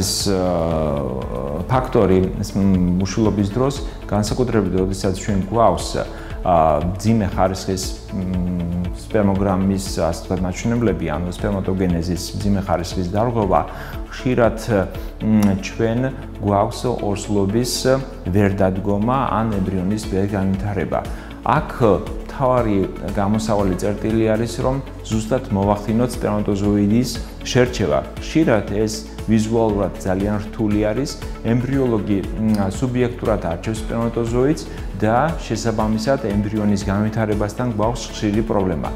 არის ფაქტორი უშვილობის დროს, განსაკუთრებით როდესაც ჩვენ გვაქვს ძიმე ხარისხის სპერმოგრამის ასე ვთქვათ მაჩვენებლები, ანუ სპერმატოგენეზის ძიმე ხარისხის დარღვევა, ხშირად ჩვენ გვაქვს ორსულობის ვერდადგომა ან ემბრიონის ვერგანვითარება. აქ მთავარი გამოსავალი წერტილი არის, რომ ზუსტად მოვახდინოთ სპერმატოზოიდის შერჩევა. ხშირად ეს ვიზუალურად ძალიან რთული არის, ემბრიოლოგი სუბიექტურად არჩევს სპერმატოზოიდს და შესაბამისად ემბრიონის განვითარებასთან გვაქვს ხშირი პრობლემა.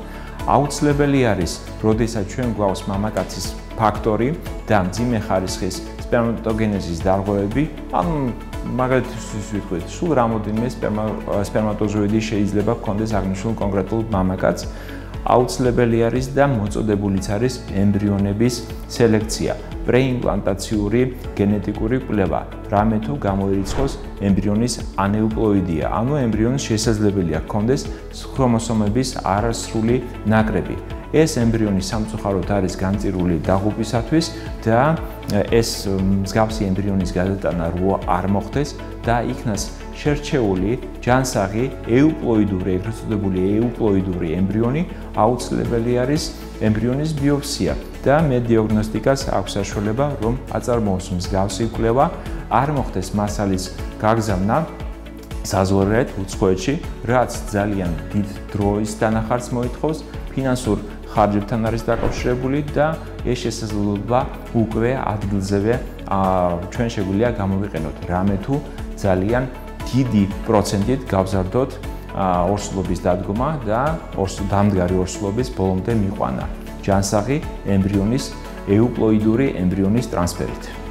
აუცილებელი არის, როდესაც ჩვენ გვაქვს მამაკაცის ფაქტორი და მძიმე ხარისხის სპერმატოგენეზის დარღვევები, ანუ მაგალითისთვის ვიტყვით, სულ რამოდენიმე სპერმატოზოიდი შეიძლება გქონდეს აღნიშნულ კონკრეტულ მამაკაცს, აუცილებელი არის და მოწოდებულიც არის ემბრიონების სელექცია, პრეიმპლანტაციური გენეტიკური კვლევა, რამე თუ გამოირიცხოს ემბრიონის ანეუპლოიდია, ანუ ემბრიონს შესაძლებელია გქონდეს ქრომოსომების არასრული ნაკრები. ეს ემბრიონი სამწუხაროდ არის განწირული დაღუპვისათვის და ეს მსგავსი ემბრიონის გადატანა არ მოხდეს და იქნას შერჩეული ჯანსაღი ეუპლოიდური, ეგრეთ წოდებული ეუპლოიდური ემბრიონი, აუცილებელი არის ემბრიონის ბიოპსია და მე დიაგნოსტიკას აქვს საშუალება, რომ აწარმოოს მსგავსი კვლევა, არ მოხდეს მასალის გაგზავნა საზღვარგარეთ უცხოეთში, რაც ძალიან დიდ დროის დანახარს მოითხოვს, ფინანსურ ხარჯებთან არის დაკავშირებული და ეს შესაძლებლობა უკვე ადგილზევე ჩვენ შეგვიძლია გამოვიყენოთ, რამე თუ ძალიან დიდი პროცენტით გავზარდოთ ორსულობის დადგომა და დამდგარი ორსულობის ბოლომდე მიყვანა ჯანსაღი ემბრიონის ეუპლოიდური ემბრიონის ტრანსფერით.